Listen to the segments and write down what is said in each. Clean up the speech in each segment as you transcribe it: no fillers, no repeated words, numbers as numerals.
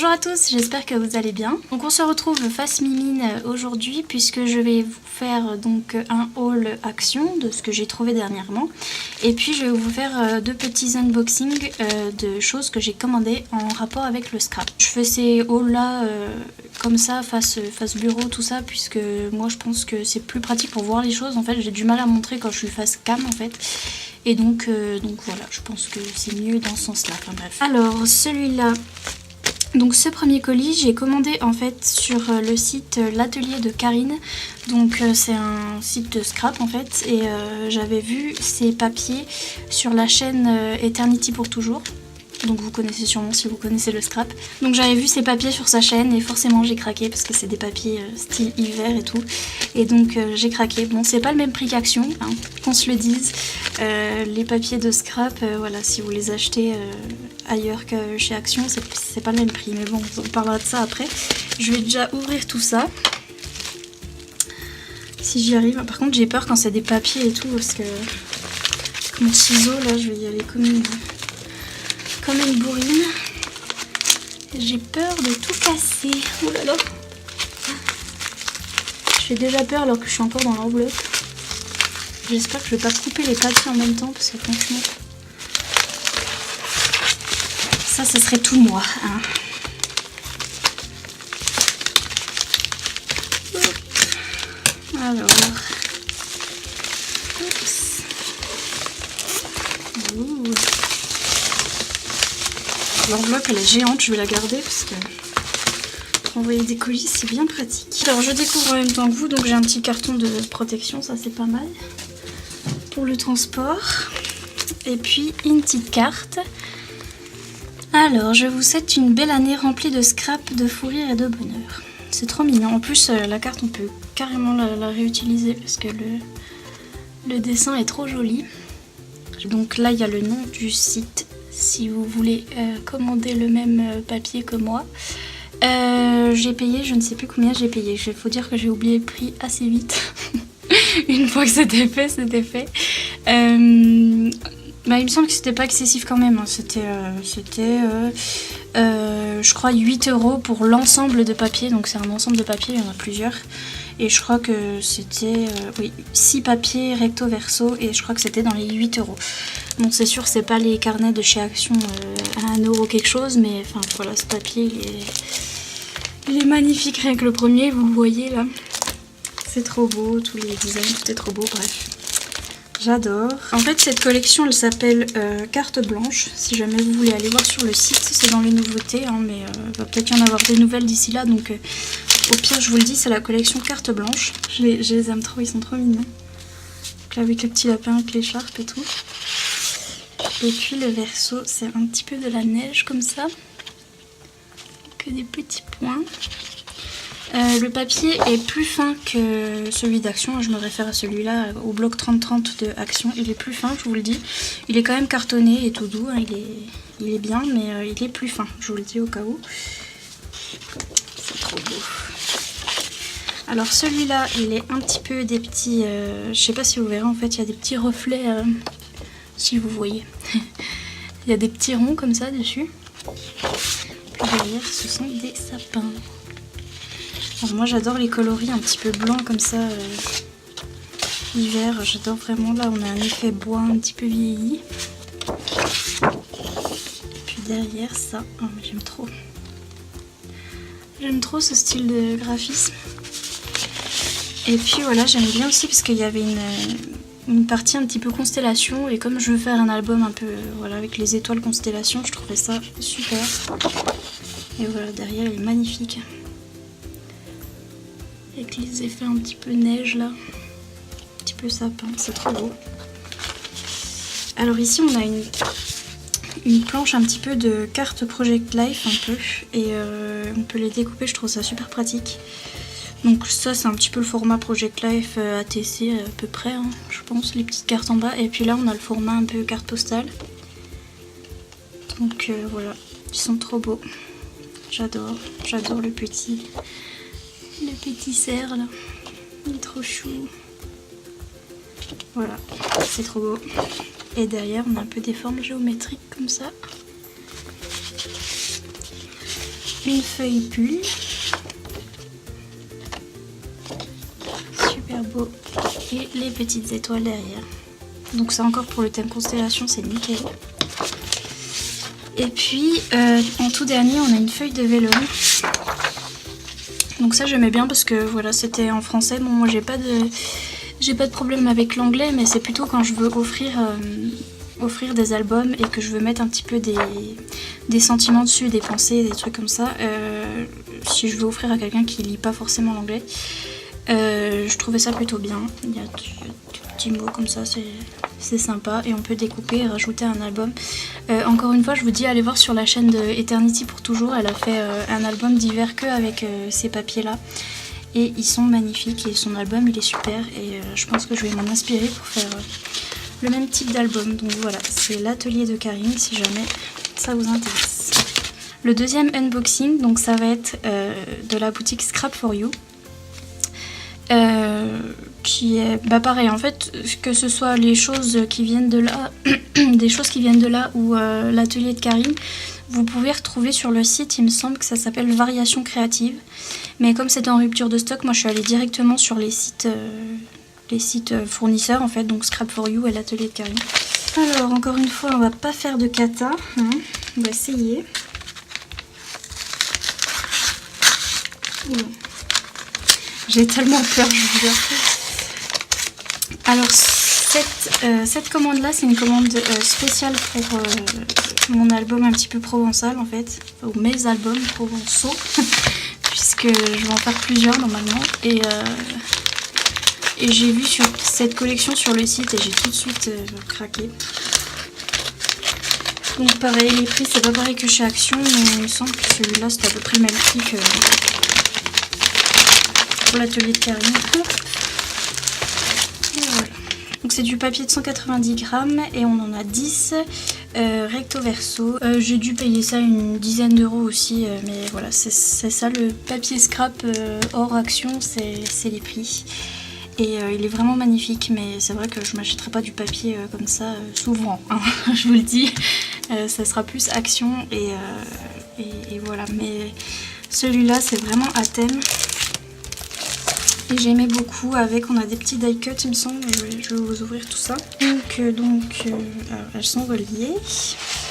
Bonjour à tous, j'espère que vous allez bien. Donc on se retrouve face Mimine aujourd'hui puisque je vais vous faire donc un haul action de ce que j'ai trouvé dernièrement. Et puis je vais vous faire deux petits unboxings de choses que j'ai commandées en rapport avec le scrap. Je fais ces hauls là comme ça face bureau tout ça puisque moi je pense que c'est plus pratique pour voir les choses. En fait j'ai du mal à montrer quand je suis face cam en fait. Et donc voilà, je pense que c'est mieux dans ce sens là. Enfin bref. Alors celui-là. Donc ce premier colis, j'ai commandé en fait sur le site l'atelier de Karine. Donc c'est un site de scrap en fait et j'avais vu ces papiers sur la chaîne Eternity pour toujours. Donc vous connaissez sûrement si vous connaissez le scrap. Donc j'avais vu ces papiers sur sa chaîne et forcément j'ai craqué parce que c'est des papiers style hiver et tout. Et donc j'ai craqué. Bon c'est pas le même prix qu'Action, hein, qu'on se le dise. Les papiers de scrap, voilà, si vous les achetez ailleurs que chez Action, c'est pas le même prix. Mais bon, on parlera de ça après. Je vais déjà ouvrir tout ça. Si j'y arrive. Par contre j'ai peur quand c'est des papiers et tout parce que mon ciseau là je vais y aller comme une bourrine. J'ai peur de tout casser. Oh là là. J'ai déjà peur alors que je suis encore dans l'enveloppe. J'espère que je vais pas couper les papiers en même temps parce que franchement ça serait tout moi hein. Alors oups. Ouh. L'enveloppe elle est géante, je vais la garder parce que pour envoyer des colis c'est bien pratique. Alors je découvre en même temps que vous, donc j'ai un petit carton de protection, ça c'est pas mal pour le transport. Et puis une petite carte. Alors je vous souhaite une belle année remplie de scrap, de fou rire et de bonheur. C'est trop mignon, en plus la carte on peut carrément la réutiliser parce que le dessin est trop joli. Donc là il y a le nom du site si vous voulez commander le même papier que moi. J'ai payé, je ne sais plus combien j'ai payé. Il faut dire que j'ai oublié le prix assez vite. Une fois que c'était fait, c'était fait. Bah, il me semble que c'était pas excessif quand même. Hein. C'était, je crois, 8 € pour l'ensemble de papier. Donc c'est un ensemble de papier, il y en a plusieurs. Et je crois que c'était 6 papiers recto verso et je crois que c'était dans les 8 €. Bon c'est sûr c'est pas les carnets de chez Action à 1 € quelque chose, mais enfin voilà, ce papier il est magnifique, rien que le premier vous le voyez là. C'est trop beau, tous les designs, tout est trop beau, bref. J'adore. En fait cette collection elle s'appelle Carte Blanche, si jamais vous voulez aller voir sur le site, c'est dans les nouveautés, hein, mais va peut-être y en avoir des nouvelles d'ici là, donc au pire je vous le dis c'est la collection Carte Blanche. Je les aime trop, ils sont trop mignons. Donc là avec le petit lapin avec l'écharpe et tout. Et puis le verso c'est un petit peu de la neige comme ça. Que des petits points. Le papier est plus fin que celui d'Action, je me réfère à celui-là, au bloc 3030 de Action, il est plus fin, je vous le dis. Il est quand même cartonné et tout doux, hein, il est bien, mais il est plus fin, je vous le dis au cas où. C'est trop beau. Alors celui-là, il est un petit peu des petits, je sais pas si vous verrez, en fait, il y a des petits reflets, si vous voyez. Il y a des petits ronds comme ça dessus. Puis derrière, ce sont des sapins. Alors moi j'adore les coloris un petit peu blancs comme ça, hiver, j'adore vraiment. Là on a un effet bois un petit peu vieilli. Puis derrière ça, oh mais j'aime trop. J'aime trop ce style de graphisme. Et puis voilà, j'aime bien aussi parce qu'il y avait une partie un petit peu constellation. Et comme je veux faire un album un peu voilà, avec les étoiles constellation, je trouvais ça super. Et voilà, derrière il est magnifique. Avec les effets un petit peu neige là, un petit peu sapin, c'est trop beau. Alors ici on a une planche un petit peu de cartes Project Life un peu, et on peut les découper, je trouve ça super pratique. Donc ça c'est un petit peu le format Project Life ATC à peu près, hein, je pense, les petites cartes en bas. Et puis là on a le format un peu carte postale. Donc voilà, ils sont trop beaux. J'adore le petit cerf là, il est trop chou. Voilà, c'est trop beau. Et derrière on a un peu des formes géométriques comme ça. une feuille pull. Super beau. Et les petites étoiles derrière. Donc ça encore pour le thème constellation, c'est nickel. Et puis en tout dernier, on a une feuille de vélone. Donc ça j'aimais bien parce que voilà, c'était en français. Bon, moi j'ai pas de problème avec l'anglais, mais c'est plutôt quand je veux offrir des albums et que je veux mettre un petit peu des sentiments dessus, des pensées, des trucs comme ça. Si je veux offrir à quelqu'un qui lit pas forcément l'anglais, je trouvais ça plutôt bien. Il y a des petits mots comme ça, c'est sympa et on peut découper et rajouter un album. Encore une fois, je vous dis, allez voir sur la chaîne de Eternity pour toujours. Elle a fait un album d'hiver que avec ces papiers là et ils sont magnifiques et son album il est super et je pense que je vais m'en inspirer pour faire le même type d'album. Donc voilà, c'est l'atelier de Karine si jamais ça vous intéresse. Le deuxième unboxing, donc ça va être de la boutique Scrap for You. Qui est pareil en fait, que ce soit les choses qui viennent de là des choses qui viennent de là ou l'atelier de Karine, vous pouvez retrouver sur le site. Il me semble que ça s'appelle Variation Créative, mais comme c'était en rupture de stock, moi je suis allée directement sur les sites fournisseurs en fait, donc Scrap for You et l'atelier de Karine. Alors encore une fois, on va pas faire de kata, hein. On va essayer. Oula. J'ai tellement peur, je vous jure. Alors cette commande là, c'est une commande spéciale pour mon album un petit peu provençal en fait, ou mes albums provençaux, puisque je vais en faire plusieurs normalement. Et j'ai vu sur cette collection sur le site et j'ai tout de suite craqué. Donc pareil, les prix c'est pas pareil que chez Action, mais il me semble que celui-là c'était à peu près le même prix que pour l'atelier de Karine. Et voilà. Donc c'est du papier de 190 grammes et on en a 10 recto verso. J'ai dû payer ça une dizaine d'euros aussi, mais voilà, c'est ça le papier scrap hors Action, c'est les prix. Et il est vraiment magnifique, mais c'est vrai que je m'achèterai pas du papier comme ça souvent, hein, je vous le dis. Ça sera plus Action et voilà. Mais celui-là c'est vraiment à thème. Et j'aimais beaucoup avec, on a des petits die cuts il me semble, je vais vous ouvrir tout ça. Donc alors, elles sont reliées.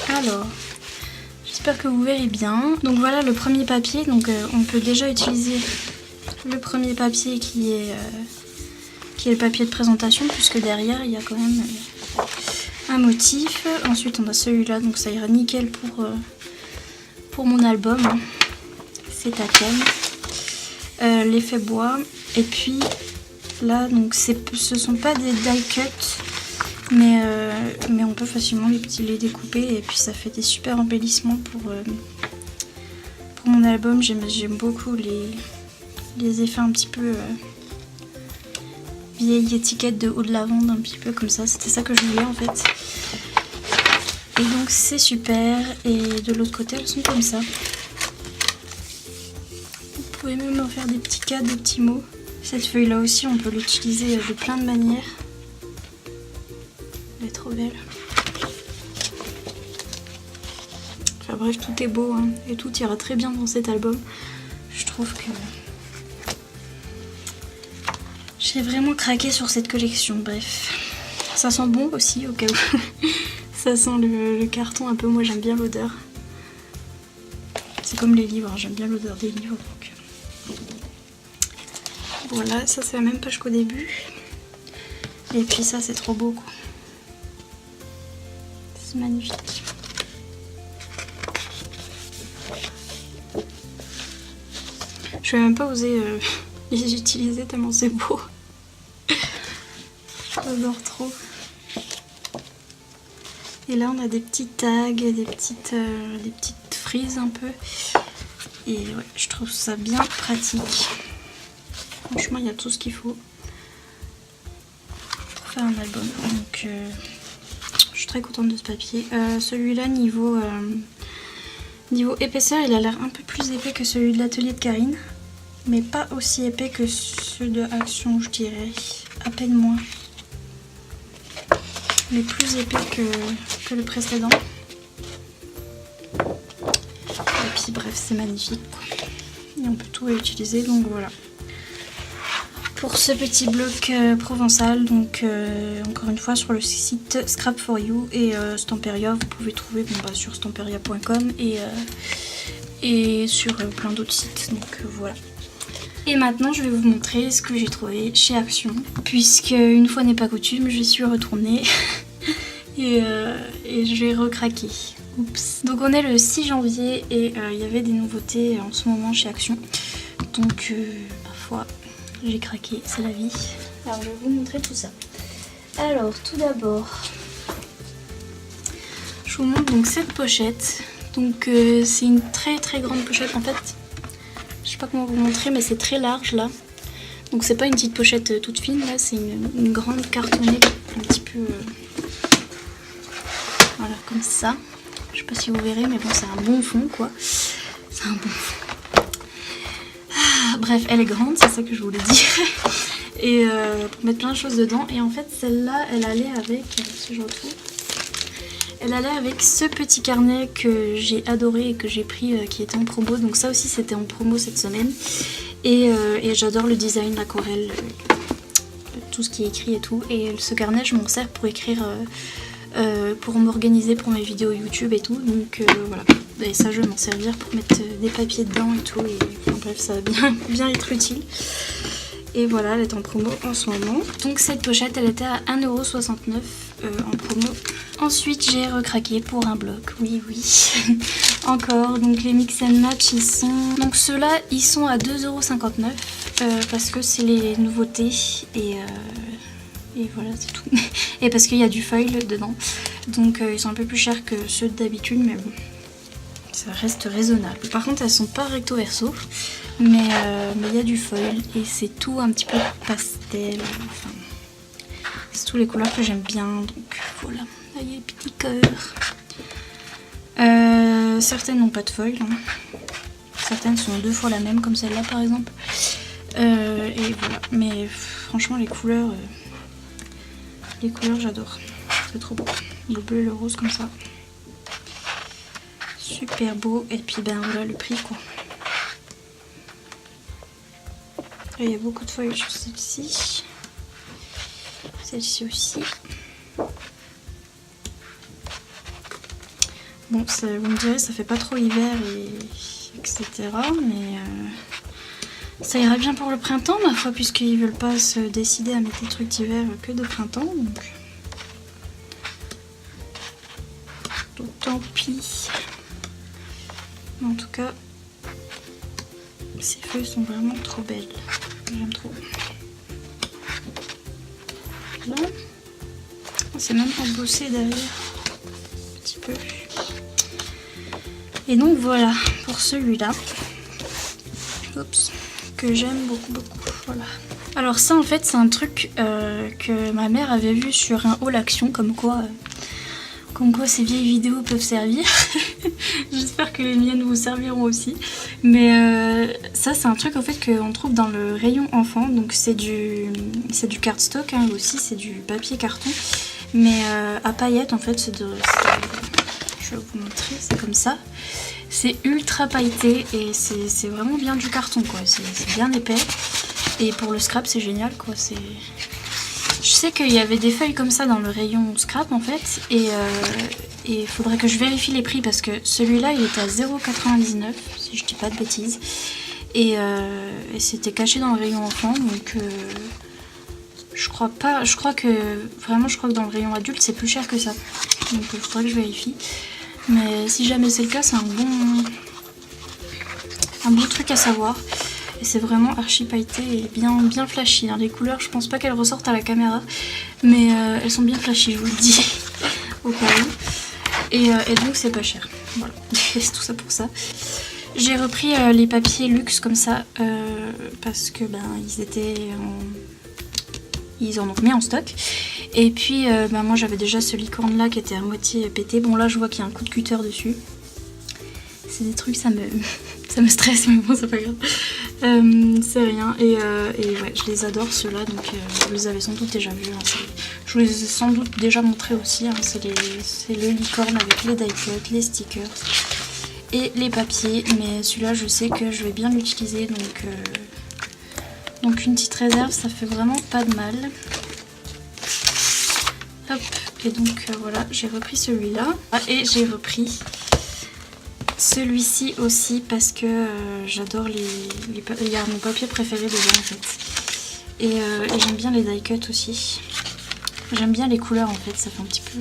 Alors, j'espère que vous verrez bien. Donc voilà le premier papier, donc on peut déjà utiliser le premier papier qui est le papier de présentation, puisque derrière il y a quand même un motif. Ensuite on a celui-là, donc ça ira nickel pour mon album. C'est à thème. L'effet bois. Et puis là, donc ce sont pas des die cuts, mais on peut facilement les découper et puis ça fait des super embellissements pour mon album. J'aime beaucoup les effets un petit peu vieille étiquette de eau de lavande, un petit peu comme ça. C'était ça que je voulais en fait. Et donc c'est super. Et de l'autre côté, elles sont comme ça. Vous pouvez même en faire des petits cas, des petits mots. Cette feuille là aussi on peut l'utiliser de plein de manières. Elle est trop belle. Enfin bref, tout est beau hein, et tout ira très bien dans cet album. Je trouve que j'ai vraiment craqué sur cette collection. Bref, ça sent bon aussi au cas où. Ça sent le carton un peu, moi j'aime bien l'odeur. C'est comme les livres, hein. J'aime bien l'odeur des livres donc. Voilà, ça c'est la même page qu'au début. Et puis ça c'est trop beau quoi. C'est magnifique. Je vais même pas oser les utiliser tellement c'est beau. J'adore trop. Et là on a des petits tags, des petites frises un peu. Et ouais, je trouve ça bien pratique. Franchement, il y a tout ce qu'il faut pour faire un album. Donc, je suis très contente de ce papier. Celui-là, niveau épaisseur, il a l'air un peu plus épais que celui de l'atelier de Karine. Mais pas aussi épais que ceux de Action, je dirais. À peine moins. Mais plus épais que le précédent. Et puis puis bref, c'est magnifique quoi. Et on peut tout réutiliser, donc voilà. Pour ce petit bloc provençal, donc encore une fois sur le site Scrap for You et Stamperia, vous pouvez trouver sur stamperia.com et sur plein d'autres sites, donc voilà. Et maintenant je vais vous montrer ce que j'ai trouvé chez Action, puisque une fois n'est pas coutume, je suis retournée et je vais recraquer. Oups. Donc on est le 6 janvier et il y avait des nouveautés en ce moment chez Action, donc ma foi, j'ai craqué, c'est la vie. Alors je vais vous montrer tout ça. Alors tout d'abord, je vous montre donc cette pochette. Donc c'est une très très grande pochette en fait. Je sais pas comment vous montrer, mais c'est très large là. Donc c'est pas une petite pochette toute fine là, c'est une grande cartonnée un petit peu voilà comme ça. Je sais pas si vous verrez, mais bon c'est un bon fond quoi. C'est un bon fond. Bref, elle est grande, c'est ça que je voulais dire. Et pour mettre plein de choses dedans. Et en fait, celle-là, elle allait avec, si je retrouve, elle allait avec ce petit carnet que j'ai adoré et que j'ai pris, qui était en promo. Donc ça aussi, c'était en promo cette semaine. Et j'adore le design, l'aquarelle, tout ce qui est écrit et tout. Et ce carnet, je m'en sers pour écrire, pour m'organiser pour mes vidéos YouTube et tout. Donc voilà. Et ça, je vais m'en servir pour mettre des papiers dedans et tout. Et enfin, bref, ça va bien être utile. Et voilà, elle est en promo en ce moment. Donc cette pochette, elle était à 1,69€ en promo. Ensuite, j'ai recraqué pour un bloc. Oui, oui. Encore. Donc les mix and match, ils sont... Donc ceux-là, ils sont à 2,59€ parce que c'est les nouveautés. Et voilà, c'est tout. Et parce qu'il y a du foil dedans. Donc ils sont un peu plus chers que ceux d'habitude, mais bon. Ça reste raisonnable. Par contre, elles sont pas recto verso, mais il y a du foil et c'est tout un petit peu pastel. Enfin, c'est tous les couleurs que j'aime bien. Donc voilà, là il y a les petits cœurs. Certaines n'ont pas de foil. Hein. Certaines sont 2 fois la même, comme celle-là par exemple. Et voilà. Mais franchement, les couleurs j'adore. C'est trop beau. Le bleu et le rose comme ça. Super beau, et puis ben voilà le prix quoi. Et il y a beaucoup de feuilles sur celle-ci. Celle-ci aussi. Bon, vous me direz, ça fait pas trop hiver etc. Mais ça ira bien pour le printemps ma foi, puisqu'ils veulent pas se décider à mettre des trucs d'hiver que de printemps. Donc tant pis. En tout cas, ces feuilles sont vraiment trop belles. J'aime trop. Là, c'est même embossé derrière. Un petit peu. Et donc voilà, pour celui-là. Oups. Que j'aime beaucoup, beaucoup. Voilà. Alors ça, en fait, c'est un truc que ma mère avait vu sur un haul Action, comme quoi ces vieilles vidéos peuvent servir. J'espère que les miennes vous serviront aussi. Mais ça c'est un truc en fait qu'on trouve dans le rayon enfant. Donc c'est du cardstock hein, aussi, c'est du papier carton. Mais à paillettes en fait, je vais vous montrer, c'est comme ça. C'est ultra pailleté et c'est vraiment bien du carton quoi. C'est bien épais. Et pour le scrap c'est génial quoi. Je sais qu'il y avait des feuilles comme ça dans le rayon scrap en fait, et il faudrait que je vérifie les prix parce que celui-là il était à 0,99€ si je dis pas de bêtises, et c'était caché dans le rayon enfant, donc je crois que dans le rayon adulte c'est plus cher que ça, donc il faudrait que je vérifie, mais si jamais c'est le cas c'est un bon truc à savoir. Et c'est vraiment archi pailleté et bien flashy. Hein. Les couleurs, je pense pas qu'elles ressortent à la caméra, mais elles sont bien flashy, je vous le dis, au cas où. Et donc c'est pas cher. Voilà, c'est tout ça pour ça. J'ai repris les papiers luxe comme ça, parce que ils en ont remis en stock. Et puis moi j'avais déjà ce licorne là qui était à moitié pété. Bon là je vois qu'il y a un coup de cutter dessus. C'est des trucs, ça me stresse, mais bon c'est pas grave. C'est rien, et ouais, je les adore ceux-là, donc vous les avez sans doute déjà vus, hein, je vous les ai sans doute déjà montrés aussi, hein, c'est le licorne avec les die cuts, les stickers, et les papiers, mais celui-là je sais que je vais bien l'utiliser, donc une petite réserve ça fait vraiment pas de mal. Hop, et donc voilà, j'ai repris celui-là et j'ai repris celui-ci aussi parce que j'adore il y a mon papier préféré dedans en fait, et j'aime bien les die cut aussi. J'aime bien les couleurs en fait, ça fait un petit peu...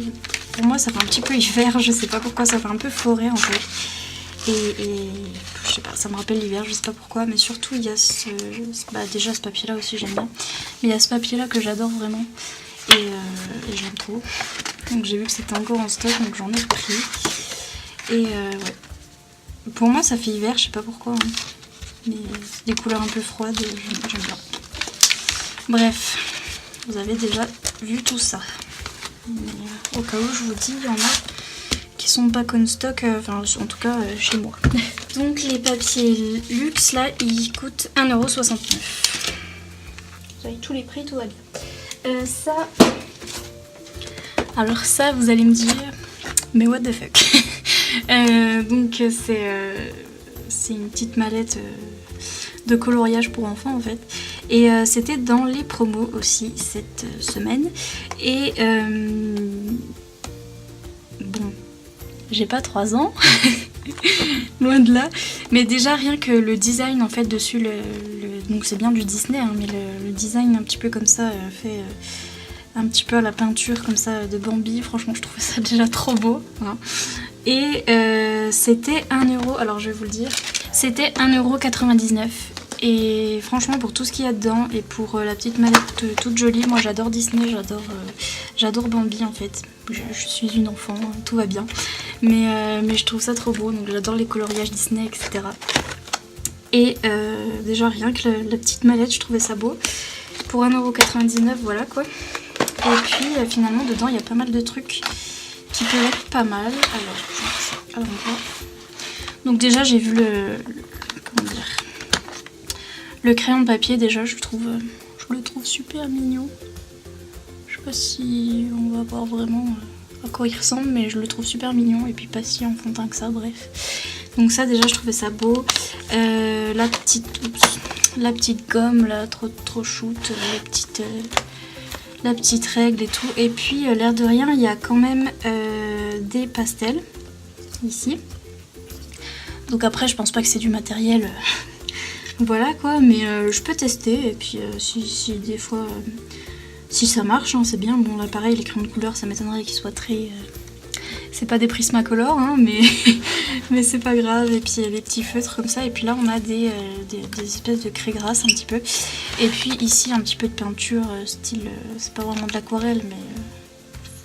Pour moi ça fait un petit peu hiver, je sais pas pourquoi, ça fait un peu forêt en fait. Et je sais pas, ça me rappelle l'hiver, je sais pas pourquoi, mais surtout il y a déjà ce papier là aussi j'aime bien. Mais il y a ce papier là que j'adore vraiment et j'aime trop. Donc j'ai vu que c'était encore en stock donc j'en ai pris. Et ouais. Pour moi ça fait hiver, je sais pas pourquoi. Hein. Mais des couleurs un peu froides, j'aime bien. Bref. Vous avez déjà vu tout ça. Mais, au cas où je vous dis, il y en a qui sont pas en stock, enfin en tout cas chez moi. Donc les papiers luxe là, ils coûtent 1,69 €. Vous avez tous les prix, tout va bien. Alors ça, vous allez me dire, mais what the fuck. Donc c'est une petite mallette de coloriage pour enfants en fait. Et c'était dans les promos aussi cette semaine. Et bon, j'ai pas 3 ans, loin de là. Mais déjà rien que le design en fait dessus, donc c'est bien du Disney, hein, mais le design un petit peu comme ça, fait un petit peu à la peinture comme ça de Bambi. Franchement je trouvais ça déjà trop beau. Hein. Et c'était 1 €, alors je vais vous le dire, c'était 1,99 €. Et franchement pour tout ce qu'il y a dedans et pour la petite mallette toute jolie, moi j'adore Disney, j'adore Bambi en fait. Je suis une enfant, tout va bien. Mais je trouve ça trop beau, donc j'adore les coloriages Disney, etc. Et déjà rien que la petite mallette, je trouvais ça beau. Pour 1,99 €, voilà quoi. Et puis finalement dedans il y a pas mal de trucs qui peuvent être pas mal. Alors donc déjà j'ai vu comment dire, le crayon de papier, déjà je le trouve super mignon. Je sais pas si on va voir vraiment à quoi il ressemble, mais je le trouve super mignon et puis pas si enfantin que ça, bref. Donc ça déjà je trouvais ça beau. La petite gomme là, trop shoot, la petite règle et tout. Et puis l'air de rien, il y a quand même des pastels ici. Donc après je pense pas que c'est du matériel... Voilà quoi, mais je peux tester et puis si des fois si ça marche, hein, c'est bien. Bon là pareil, les crayons de couleur ça m'étonnerait qu'ils soient très... c'est pas des Prismacolor hein, mais c'est pas grave. Et puis il y a les petits feutres comme ça, et puis là on a des espèces de craie grasse un petit peu. Et puis ici un petit peu de peinture style, c'est pas vraiment de l'aquarelle mais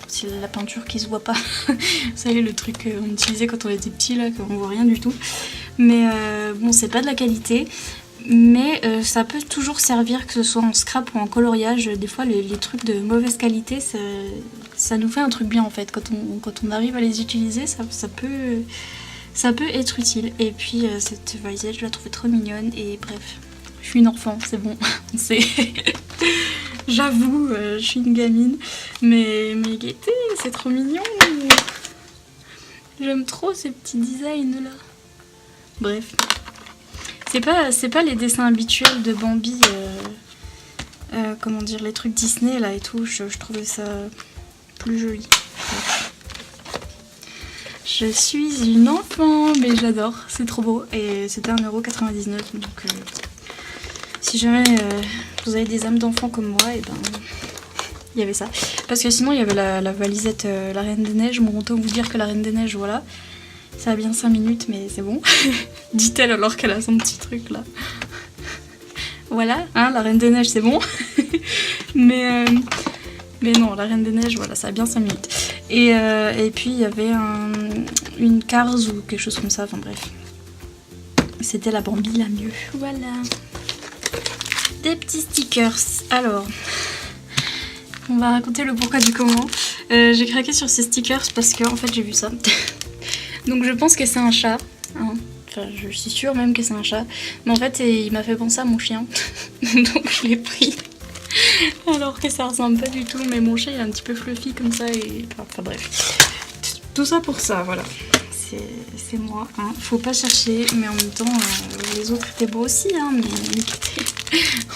c'est la peinture qui se voit pas. Vous savez le truc qu'on utilisait quand on était petit là, qu'on voit rien du tout. Mais bon c'est pas de la qualité. Mais ça peut toujours servir, que ce soit en scrap ou en coloriage. Des fois les trucs de mauvaise qualité ça nous fait un truc bien en fait. Quand on arrive à les utiliser, ça peut être utile. Et puis cette valisette je la trouvais trop mignonne. Et bref, je suis une enfant, c'est bon. J'avoue, je suis une gamine. Mais gaieté, c'est trop mignon. J'aime trop ces petits designs là. Bref. C'est pas les dessins habituels de Bambi, comment dire, les trucs Disney là et tout, je trouvais ça plus joli. Je suis une enfant, mais j'adore, c'est trop beau. Et c'était 1,99 €, donc si jamais vous avez des âmes d'enfants comme moi, et ben il y avait ça. Parce que sinon il y avait la valisette la Reine des Neiges, bon autant vous dire que la Reine des Neiges, voilà. Ça a bien 5 minutes, mais c'est bon. Dit-elle alors qu'elle a son petit truc là. Voilà, hein, la Reine des Neiges, c'est bon. mais non, la Reine des Neiges, voilà, ça a bien 5 minutes. Et puis il y avait une Cars ou quelque chose comme ça, enfin bref. C'était la Bambi la mieux. Voilà. Des petits stickers. Alors, on va raconter le pourquoi du comment. J'ai craqué sur ces stickers parce que en fait j'ai vu ça. Donc je pense que c'est un chat, hein. Enfin je suis sûre même que c'est un chat, mais en fait il m'a fait penser à mon chien, donc je l'ai pris, alors que ça ressemble pas du tout, mais mon chien il est un petit peu fluffy comme ça, et enfin bref, tout ça pour ça, voilà, c'est moi. Hein. Faut pas chercher, mais en même temps, les autres étaient beaux aussi, hein, mais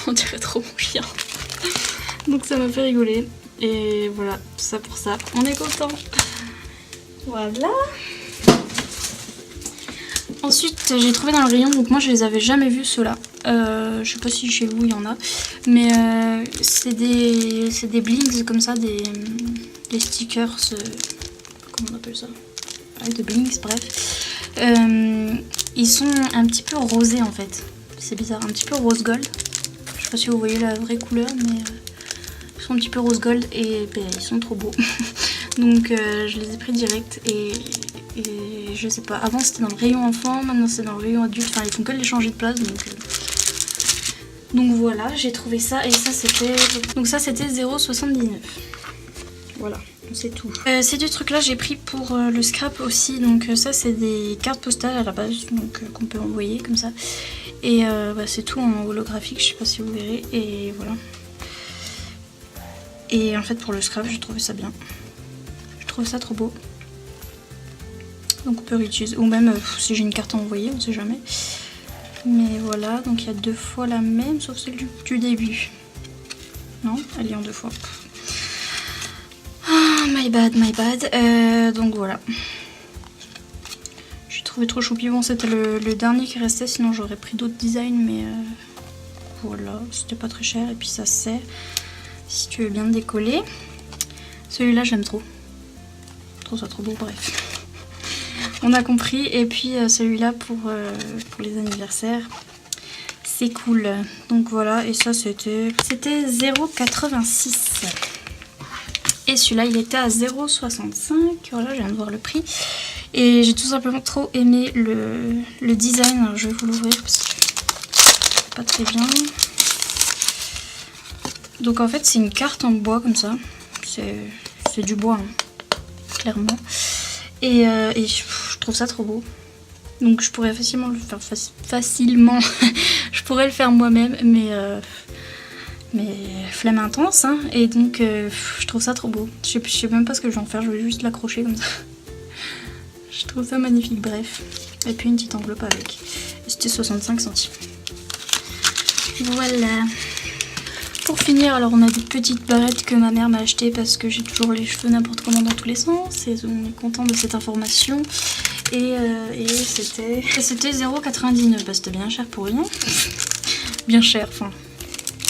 on dirait trop mon chien. Donc ça m'a fait rigoler. Et voilà, tout ça pour ça. On est content. Voilà. Ensuite, j'ai trouvé dans le rayon, donc moi je les avais jamais vus ceux-là. Je sais pas si chez vous il y en a, mais c'est des blings comme ça, des stickers, comment on appelle ça, ouais, de blings, bref. Ils sont un petit peu rosés en fait, c'est bizarre, un petit peu rose gold. Je sais pas si vous voyez la vraie couleur, mais ils sont un petit peu rose gold et ben, ils sont trop beaux. Donc je les ai pris direct et je sais pas, avant c'était dans le rayon enfant, maintenant c'est dans le rayon adulte, enfin ils font que les changer de place, donc voilà, j'ai trouvé ça et ça c'était, donc ça c'était 0,79. Voilà, c'est tout. Ces deux trucs là j'ai pris pour le scrap aussi, donc ça c'est des cartes postales à la base, donc qu'on peut envoyer comme ça, et bah, c'est tout en holographique, je sais pas si vous verrez, et voilà. Et en fait pour le scrap j'ai trouvé ça bien, je trouve ça trop beau. Donc on peut réutiliser, ou même si j'ai une carte à envoyer, on sait jamais. Mais voilà, donc il y a 2 fois la même, sauf celle du début. Non, elle est en 2 fois. Ah, my bad, my bad. Donc voilà. J'ai trouvé trop choupi. Bon, c'était le dernier qui restait, sinon j'aurais pris d'autres designs, mais voilà, c'était pas très cher. Et puis ça se sert, si tu veux bien décoller. Celui-là, j'aime trop. Je trouve ça trop beau, bref. On a compris, et puis celui-là pour les anniversaires, c'est cool. Donc voilà, et ça c'était 0,86. Et celui-là il était à 0,65. Voilà, je viens de voir le prix. Et j'ai tout simplement trop aimé le design. Alors je vais vous l'ouvrir parce que c'est pas très bien. Donc en fait c'est une carte en bois comme ça. C'est du bois, hein, clairement. Et je trouve ça trop beau. Donc je pourrais facilement le faire facilement. Je pourrais le faire moi-même, mais flemme intense, hein. Et donc je trouve ça trop beau. Je sais même pas ce que je vais en faire, je vais juste l'accrocher comme ça. Je trouve ça magnifique, bref. Et puis une petite enveloppe avec. C'était 65 centimes. Voilà. Pour finir, alors on a des petites barrettes que ma mère m'a achetées parce que j'ai toujours les cheveux n'importe comment dans tous les sens, et on est content de cette information. Et c'était 0,99, bah c'était bien cher pour rien. Bien cher, enfin.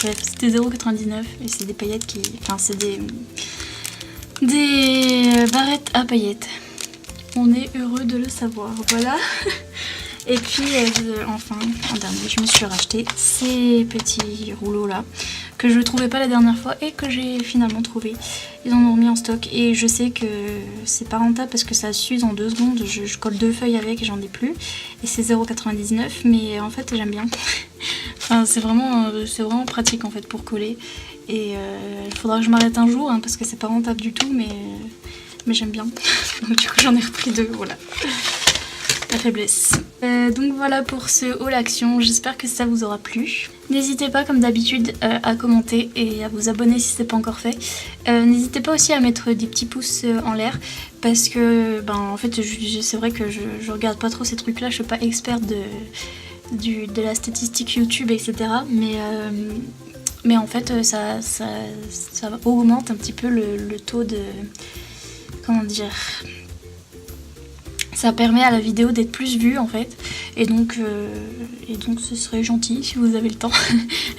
Bref, c'était 0,99 et c'est des paillettes qui... Enfin, c'est des barrettes à paillettes. On est heureux de le savoir, voilà. Et puis, enfin, en dernier, je me suis racheté ces petits rouleaux là, que je ne trouvais pas la dernière fois et que j'ai finalement trouvé. Ils en ont remis en stock et je sais que c'est pas rentable parce que ça s'use en 2 secondes. Je colle 2 feuilles avec et j'en ai plus. Et c'est 0,99, mais en fait j'aime bien. Enfin, c'est vraiment pratique en fait pour coller. Et il faudra que je m'arrête un jour, hein, parce que c'est pas rentable du tout, mais j'aime bien. Donc du coup j'en ai repris 2, voilà. La faiblesse. Donc voilà pour ce haul action, j'espère que ça vous aura plu. N'hésitez pas comme d'habitude à commenter et à vous abonner si ce n'est pas encore fait. N'hésitez pas aussi à mettre des petits pouces en l'air parce que en fait c'est vrai que je regarde pas trop ces trucs là, je suis pas experte de la statistique YouTube, etc. Mais en fait ça augmente un petit peu le taux de... Comment dire, ça permet à la vidéo d'être plus vue en fait, et donc ce serait gentil si vous avez le temps.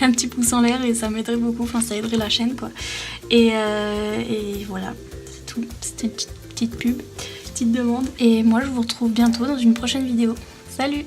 Un petit pouce en l'air et ça m'aiderait beaucoup, enfin ça aiderait la chaîne quoi. Et voilà, c'est tout, c'était une petite pub, petite demande. Et moi je vous retrouve bientôt dans une prochaine vidéo. Salut!